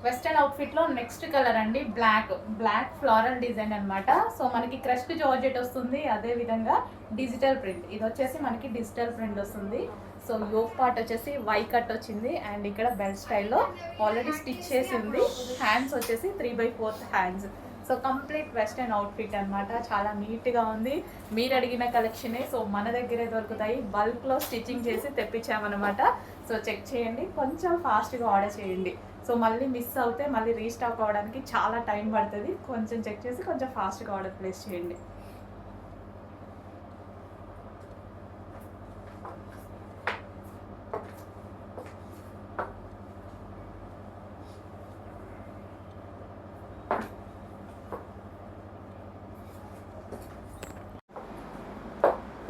Western అవుట్ఫిట్లో next colour అండి, black floral design అనమాట. So మనకి క్రష్డ్ జార్జెట్ వస్తుంది, అదే విధంగా డిజిటల్ ప్రింట్. ఇది వచ్చేసి మనకి డిజిటల్ ప్రింట్ వస్తుంది. సో యోక్ పార్ట్ వచ్చేసి వై కట్ వచ్చింది అండ్ ఇక్కడ బెల్ట్ స్టైల్లో ఆల్రెడీ స్టిచ్ చేసి ఉంది. హ్యాండ్స్ వచ్చేసి 3/4 hands. So complete western outfit అనమాట. చాలా నీట్గా ఉంది. మీరు అడిగిన కలెక్షనే. సో మన దగ్గరే దొరుకుతాయి. బల్క్లో స్టిచ్చింగ్ చేసి తెప్పించామన్నమాట. సో చెక్ చేయండి, కొంచెం ఫాస్ట్గా ఆర్డర్ చేయండి. సో మళ్ళీ మిస్ అవుతే మళ్ళీ రీస్టాక్ అవ్వడానికి చాలా టైం పడుతుంది. కొంచెం చెక్ చేసి కొంచెం ఫాస్ట్గా ఆర్డర్ ప్లేస్ చేయండి.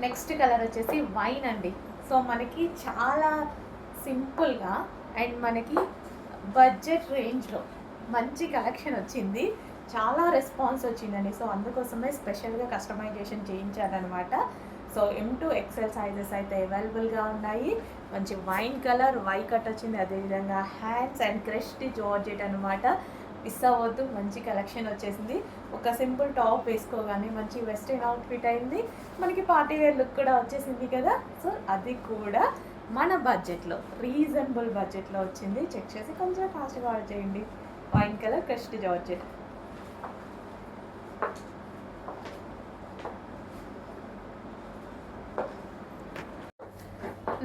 నెక్స్ట్ కలర్ వచ్చేసి వైన్ అండి. సో మనకి చాలా సింపుల్గా అండ్ మనకి బడ్జెట్ రేంజ్లో మంచి కలెక్షన్ వచ్చింది. చాలా రెస్పాన్స్ వచ్చిందండి. సో అందుకోసమే స్పెషల్గా కస్టమైజేషన్ చేయించారనమాట. సో M2 XL సైజెస్ అయితే అవైలబుల్గా ఉన్నాయి. మంచి వైన్ కలర్, వై కట్ వచ్చింది, అదేవిధంగా హ్యాండ్స్ అండ్ క్రష్డ్ జార్జెట్ అనమాట. మిస్ అవ్వద్దు, మంచి కలెక్షన్ వచ్చేసింది. ఒక సింపుల్ టాప్ వేసుకోగానే మంచి వెస్ట్రన్ అవుట్ఫిట్ అయింది. మనకి పార్టీ వేర్ లుక్ కూడా వచ్చేసింది కదా. సో అది కూడా మన బడ్జెట్లో, రీజనబుల్ బడ్జెట్లో వచ్చింది. చెక్ చేసి కొంచెం ఫాస్ట్గా ఆర్డర్ చేయండి. Wine colour crushed georgette.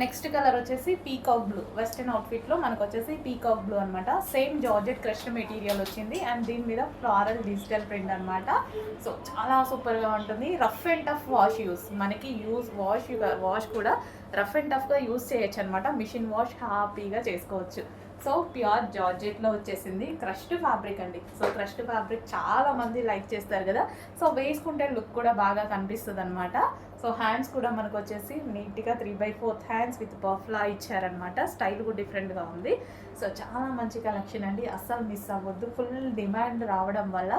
Next colour వచ్చేసి పీకాక్ బ్లూ. వెస్టర్న్ అవుట్ఫిట్లో మనకు వచ్చేసి పీకాక్ బ్లూ అనమాట. సేమ్ జార్జెట్ క్రష్డ్ మెటీరియల్ వచ్చింది అండ్ దీని మీద ఫ్లోరల్ డిజిటల్ ప్రింట్ అనమాట. సో చాలా సూపర్గా ఉంటుంది. రఫ్ అండ్ టఫ్ యూస్, మనకి వాష్ కూడా రఫ్ అండ్ టఫ్గా యూస్ చేయొచ్చు అనమాట. మిషన్ వాష్ హ్యాపీగా చేసుకోవచ్చు. సో ప్యూర్ జార్జెట్లో వచ్చేసింది. క్రష్డ్ ఫ్యాబ్రిక్ అండి. సో క్రష్డ్ ఫ్యాబ్రిక్ చాలా మంది లైక్ చేస్తారు కదా. సో వేసుకుంటే లుక్ కూడా బాగా కనిపిస్తుంది అనమాట. సో హ్యాండ్స్ కూడా మనకు వచ్చేసి నీట్గా 3/4 హ్యాండ్స్ విత్ పఫ్లా ఇచ్చారనమాట. స్టైల్ కూడా డిఫరెంట్గా ఉంది. సో చాలా మంచి కలెక్షన్ అండి, అస్సలు మిస్ అవ్వద్దు. ఫుల్ డిమాండ్ రావడం వల్ల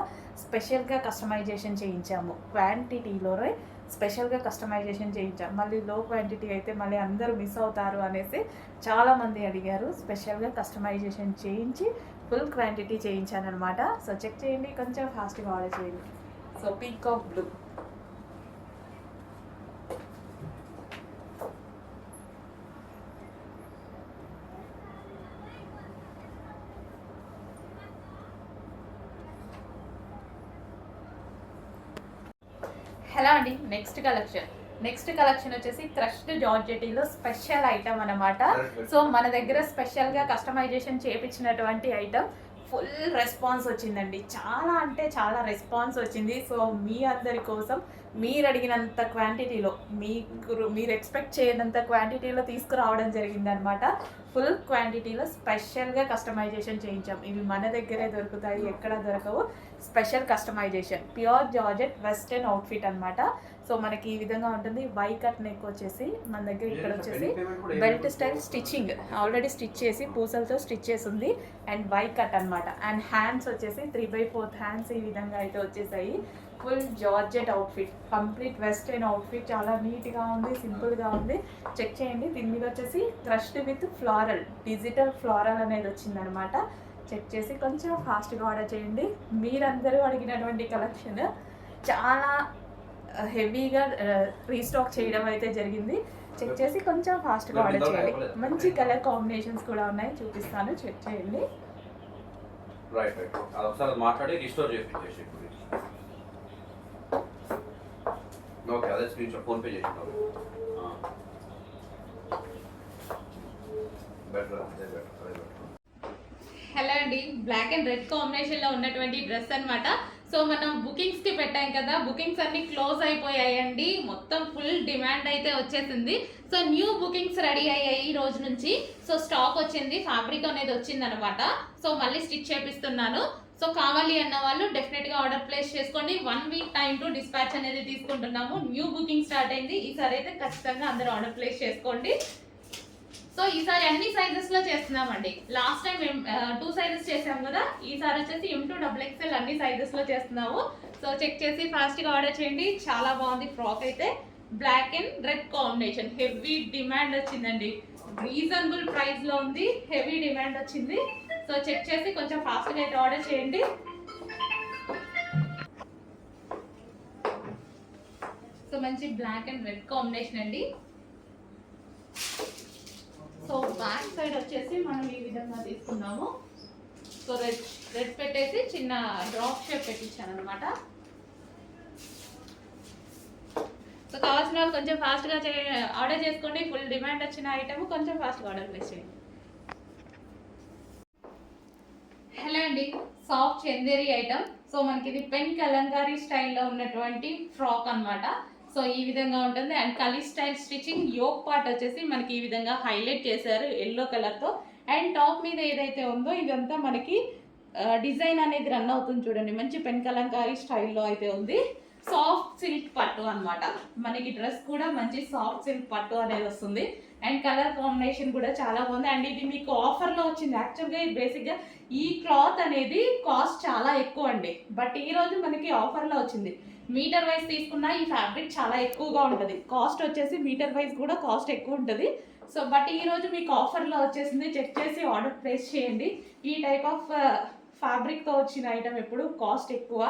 స్పెషల్గా కస్టమైజేషన్ చేయించాము. క్వాంటిటీలోనే స్పెషల్గా కస్టమైజేషన్ చేయించాము. మళ్ళీ లో క్వాంటిటీ అయితే మళ్ళీ అందరూ మిస్ అవుతారు అనేసి చాలామంది అడిగారు. స్పెషల్గా కస్టమైజేషన్ చేయించి ఫుల్ క్వాంటిటీ చేయించాను అనమాట. సో చెక్ చేయండి, కొంచెం ఫాస్ట్గా ఆర్డర్ చేయండి. So peacock blue. హలో అండి, నెక్స్ట్ కలెక్షన్ వచ్చేసి క్రష్డ్ జార్జెటీలో స్పెషల్ ఐటమ్ అనమాట. సో మన దగ్గర స్పెషల్గా కస్టమైజేషన్ చేయించినటువంటి ఐటమ్. ఫుల్ రెస్పాన్స్ వచ్చిందండి. చాలా అంటే చాలా రెస్పాన్స్ వచ్చింది. సో మీ అందరి కోసం మీరు అడిగినంత క్వాంటిటీలో, మీరు ఎక్స్పెక్ట్ చేయనంత క్వాంటిటీలో తీసుకురావడం జరిగిందనమాట. ఫుల్ క్వాంటిటీలో స్పెషల్గా కస్టమైజేషన్ చేయించాం. ఇవి మన దగ్గరే దొరుకుతాయి, ఎక్కడ దొరకవు. Special customization, pure georgette western outfit అనమాట. సో మనకి ఈ విధంగా ఉంటుంది. వై కట్ నెక్ వచ్చేసి మన దగ్గర ఇక్కడ వచ్చేసి belt style stitching already stitch చేసి పూసలతో స్టిచ్ చేసి ఉంది అండ్ వై కట్ అనమాట. అండ్ హ్యాండ్స్ వచ్చేసి 3/4 హ్యాండ్స్ ఈ విధంగా అయితే వచ్చేసాయి. Full georgette outfit, complete western outfit. చాలా నీట్గా ఉంది, సింపుల్గా ఉంది. చెక్ చేయండి. దీని మీద వచ్చేసి crushed with floral, digital floral అనేది వచ్చిందనమాట. చెక్ చేసి కొంచెం ఫాస్ట్గా ఆర్డర్ చేయండి. మీరందరూ అడిగినటువంటి కలెక్షన్ చాలా హెవీగా రీస్టాక్ చేయడం అయితే జరిగింది. చెక్ చేసి కొంచెం ఫాస్ట్గా ఆర్డర్ చేయండి. మంచి కలర్ కాంబినేషన్స్ కూడా ఉన్నాయి, చూపిస్తాను. చెక్ చేయండి. హలో అండి, బ్లాక్ అండ్ రెడ్ కాంబినేషన్లో ఉన్నటువంటి డ్రెస్ అనమాట. సో మనం బుకింగ్స్కి పెట్టాం కదా, బుకింగ్స్ అన్ని క్లోజ్ అయిపోయాయండి. మొత్తం ఫుల్ డిమాండ్ అయితే వచ్చేసింది. సో న్యూ బుకింగ్స్ రెడీ అయ్యాయి ఈ రోజు నుంచి. సో స్టాక్ వచ్చింది, ఫ్యాబ్రిక్ అనేది వచ్చింది అనమాట. సో మళ్ళీ స్టిచ్ చేపిస్తున్నాను. సో కావాలి అన్న వాళ్ళు డెఫినెట్గా ఆర్డర్ ప్లేస్ చేసుకోండి. 1 వీక్ టైం టు డిస్పాచ్ అనేది తీసుకుంటున్నాము. న్యూ బుకింగ్ స్టార్ట్ అయింది. ఈసారి అయితే ఖచ్చితంగా అందరూ ఆర్డర్ ప్లేస్ చేసుకోండి. సో ఈసారి అన్ని సైజెస్లో చేస్తున్నామండి. లాస్ట్ టైం 2 సైజెస్ చేసాం కదా, ఈసారి వచ్చేసి M2 XXL అన్ని సైజెస్లో చేస్తున్నాము. సో చెక్ చేసి ఫాస్ట్గా ఆర్డర్ చేయండి. చాలా బాగుంది ఫ్రాక్ అయితే. Black and red combination, heavy demand వచ్చిందండి. రీజనబుల్ ప్రైస్లో ఉంది, హెవీ డిమాండ్ వచ్చింది. సో చెక్ చేసి కొంచెం ఫాస్ట్గా అయితే ఆర్డర్ చేయండి. సో మంచి బ్లాక్ అండ్ రెడ్ కాంబినేషన్ అండి. సో బ్యాక్ సైడ్ వచ్చేసి మనం ఈ విధంగా తీసుకున్నాము. సో రెడ్ పెట్టేసి చిన్న డ్రాప్ షేప్ పెట్టించాను అనమాట. సో కావాల్సిన వాళ్ళు కొంచెం ఫాస్ట్గా ఆర్డర్ చేసుకోండి. ఫుల్ డిమాండ్ వచ్చిన ఐటమ్ కొంచెం ఫాస్ట్గా ఆర్డర్ ప్లేస్ చేయండి. హలో అండి, సాఫ్ట్ చందేరి ఐటమ్. సో మనకి ఇది పెన్ కలంకారీ స్టైల్లో ఉన్నటువంటి ఫ్రాక్ అనమాట. సో ఈ విధంగా ఉంటుంది. And kali style stitching. Yoke part వచ్చేసి మనకి ఈ విధంగా హైలైట్ చేశారు ఎల్లో కలర్తో. అండ్ టాప్ మీద ఏదైతే ఉందో ఇదంతా మనకి డిజైన్ అనేది రన్ అవుతుంది చూడండి. మంచి పెన్ కలంకారీ స్టైల్లో అయితే ఉంది. సాఫ్ట్ సిల్క్ పట్టు అనమాట. మనకి డ్రెస్ కూడా మంచి సాఫ్ట్ సిల్క్ పట్టు అనేది వస్తుంది. అండ్ కలర్ కాంబినేషన్ కూడా చాలా బాగుంది. అండ్ ఇది మీకు ఆఫర్లో వచ్చింది. యాక్చువల్గా బేసిక్గా ఈ క్లాత్ అనేది కాస్ట్ చాలా ఎక్కువ అండి. బట్ ఈరోజు మనకి ఆఫర్లో వచ్చింది. మీటర్ వైజ్ తీసుకున్నా ఈ ఫ్యాబ్రిక్ చాలా ఎక్కువగా ఉంటుంది. కాస్ట్ వచ్చేసి మీటర్ వైజ్ కూడా కాస్ట్ ఎక్కువ ఉంటుంది. సో బట్ ఈరోజు మీకు ఆఫర్లో వచ్చేసింది. చెక్ చేసి ఆర్డర్ ప్లేస్ చేయండి. ఈ టైప్ ఆఫ్ ఫ్యాబ్రిక్తో వచ్చిన ఐటమ్ ఎప్పుడు కాస్ట్ ఎక్కువ.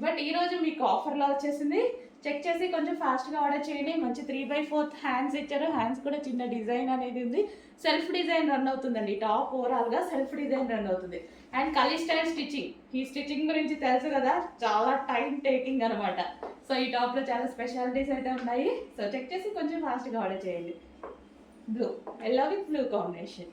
బట్ ఈరోజు మీకు ఆఫర్లో వచ్చేసింది. చెక్ చేసి కొంచెం ఫాస్ట్గా ఆర్డర్ చేయండి. మంచి 3/4 హ్యాండ్స్ ఇచ్చారు. హ్యాండ్స్ కూడా చిన్న డిజైన్ అనేది ఉంది. సెల్ఫ్ డిజైన్ రన్ అవుతుందండి. టాప్ ఓవరాల్గా సెల్ఫ్ డిజైన్ రన్ అవుతుంది. And kali style stitching. ఈ స్టిచ్చింగ్ గురించి తెలుసు కదా, చాలా టైం టేకింగ్ అనమాట. సో ఈ టాప్లో చాలా స్పెషాలిటీస్ అయితే ఉన్నాయి. సో చెక్ చేసి కొంచెం ఫాస్ట్గా ఆర్డర్ చేయండి. Blue, yellow with blue combination.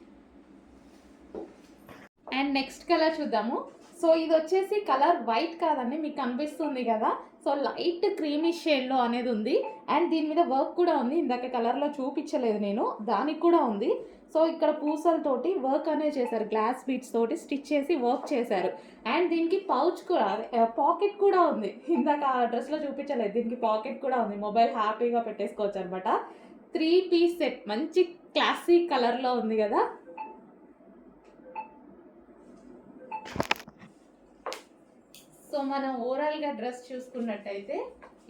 And next colour చూద్దాము. సో ఇది వచ్చేసి కలర్ వైట్ కాదండి, మీకు కనిపిస్తుంది కదా. సో లైట్ క్రీమీ షేడ్లో అనేది ఉంది. అండ్ దీని మీద వర్క్ కూడా ఉంది. ఇందాక కలర్లో చూపించలేదు నేను, దానికి కూడా ఉంది. సో ఇక్కడ పూసలతోటి వర్క్ అనేది చేశారు. గ్లాస్ బీడ్స్ తోటి స్టిచ్ చేసి వర్క్ చేశారు. అండ్ దీనికి పౌచ్ కూడా, పాకెట్ కూడా ఉంది. ఇందాక ఆ డ్రెస్లో చూపించలేదు, దీనికి పాకెట్ కూడా ఉంది. మొబైల్ హ్యాపీగా పెట్టేసుకోవచ్చు అనమాట. 3 పీస్ సెట్ మంచి క్లాసిక్ కలర్లో ఉంది కదా. సో మనం ఓవరాల్గా డ్రెస్ చూసుకున్నట్టయితే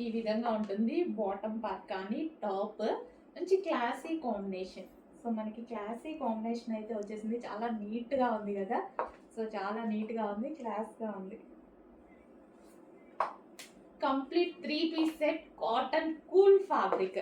ఈ విధంగా ఉంటుంది. బాటమ్ పార్ట్ కానీ టాప్ మంచి క్లాసీ కాంబినేషన్. సో మనకి క్లాసీ కాంబినేషన్ అయితే వచ్చేసింది. చాలా నీట్గా ఉంది కదా. సో చాలా నీట్గా ఉంది, క్లాస్గా ఉంది. Complete 3 piece set cotton cool fabric.